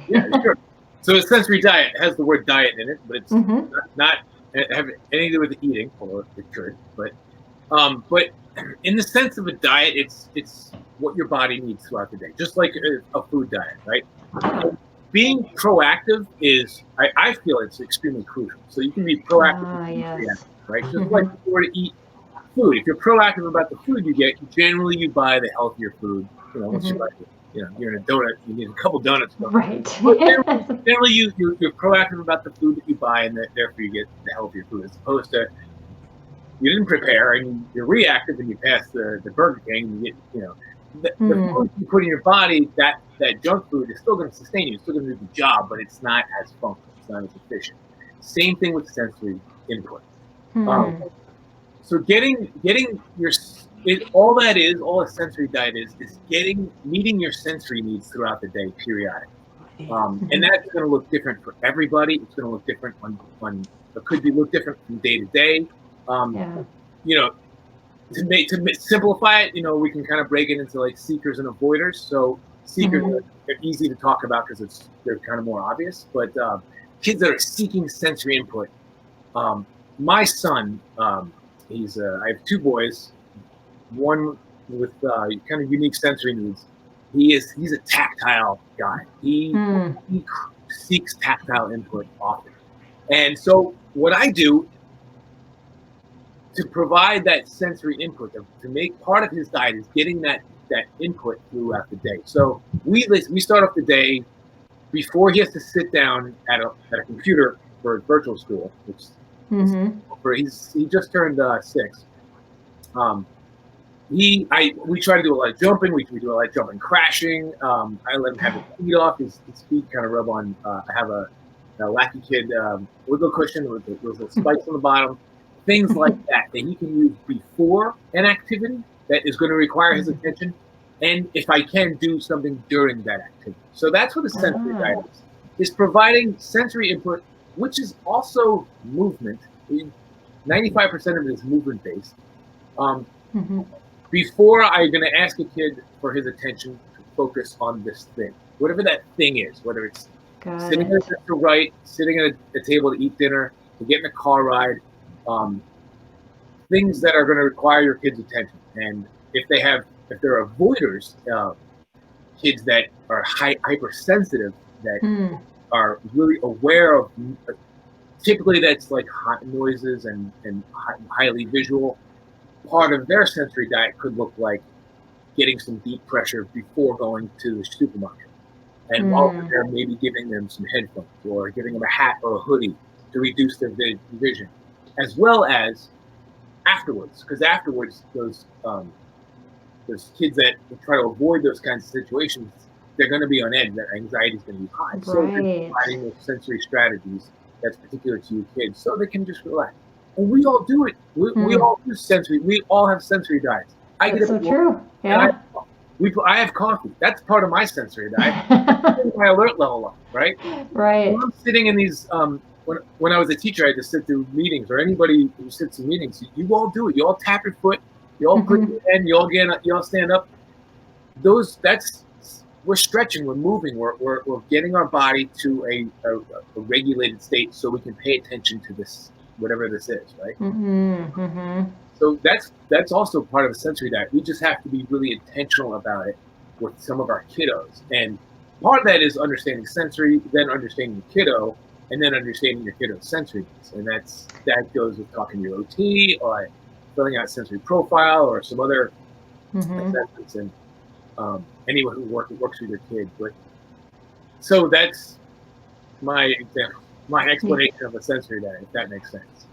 Yeah, sure. So a sensory diet has the word diet in it, but it's Hmm. not have anything to do with eating, or it could. But in the sense of a diet, it's what your body needs throughout the day, just like a food diet, right? And being proactive is, I feel it's extremely crucial. So you can be proactive, you Ah, can be yes. reactive, right? Just like Hmm. if you were to eat food, if you're proactive about the food you get, generally you buy the healthier food. Once you Hmm. buy, you're in a donut, you need a couple donuts. Right. But generally you're proactive about the food that you buy, and that therefore you get the healthier food, as opposed to you didn't prepare and you're reactive and you pass the Burger King and you get, the Mm. food you put in your body, that junk food is still going to sustain you. It's still going to do the job, but it's not as functional. It's not as efficient. Same thing with sensory input. Um, Mm. so getting your all a sensory diet is getting meeting your sensory needs throughout the day, periodically. And Hmm. that's going to look different for everybody. It's going to look different on it could be look different from day to day. Um, Yeah. you know, simplify it, we can kind of break it into like seekers and avoiders. So seekers Hmm. are easy to talk about because they're kind of more obvious. But kids that are seeking sensory input, um, my son, I have two boys, one with kind of unique sensory needs. He's a tactile guy. Mm. He seeks tactile input often, and so what I do to provide that sensory input, to make part of his diet is getting that input throughout the day. So we start off the day before he has to sit down at a computer for virtual school, which is Hmm. he just turned 6. Um, we try to do a lot of jumping. We do a lot of jumping, crashing. I let him have his feet off. His feet kind of rub on. I have a LakiKid wiggle cushion with those little spikes on the bottom. Things like that he can use before an activity that is going to require his attention, and if I can do something during that activity. So that's what a sensory Ah. diet is providing sensory input, which is also movement. 95% of it is movement based. Um, Hmm. Before I'm going to ask a kid for his attention to focus on this thing, whatever that thing is, whether it's Got sitting at it. a desk to write, sitting at a table to eat dinner, to get in a car ride, um, things that are going to require your kid's attention. And if they're avoiders, kids that are hypersensitive, that Mm. are really aware of, typically that's like hot noises and highly visual. Part of their sensory diet could look like getting some deep pressure before going to the supermarket. And while Mm. they're there, maybe giving them some headphones or giving them a hat or a hoodie to reduce their vision, as well as afterwards, because afterwards those kids that try to avoid those kinds of situations, they're going to be on edge. Their anxiety is going to be high. So they're Right. providing those sensory strategies that's particular to you kids, so they can just relax. And we all do it. We Mm. all do sensory. We all have sensory diets. I get That's up so at work true. and Yeah. I have coffee. That's part of my sensory diet. My alert level up, right? When Right. I'm sitting in these, when I was a teacher, I had to sit through meetings, or anybody who sits in meetings, you all do it. You all tap your foot, you all put Hmm. your hand, you all stand up. We're stretching, we're moving, we're getting our body to a regulated state so we can pay attention to this, whatever this is, right? Hmm. Hmm. So that's also part of a sensory diet. We just have to be really intentional about it with some of our kiddos. And part of that is understanding sensory, then understanding the kiddo, and then understanding your kiddo's sensory needs. And that goes with talking to your OT or filling out sensory profile or some other Hmm. assessments, and anyone who works with your kid. But so that's my example, my explanation of a sensory diet, if that makes sense.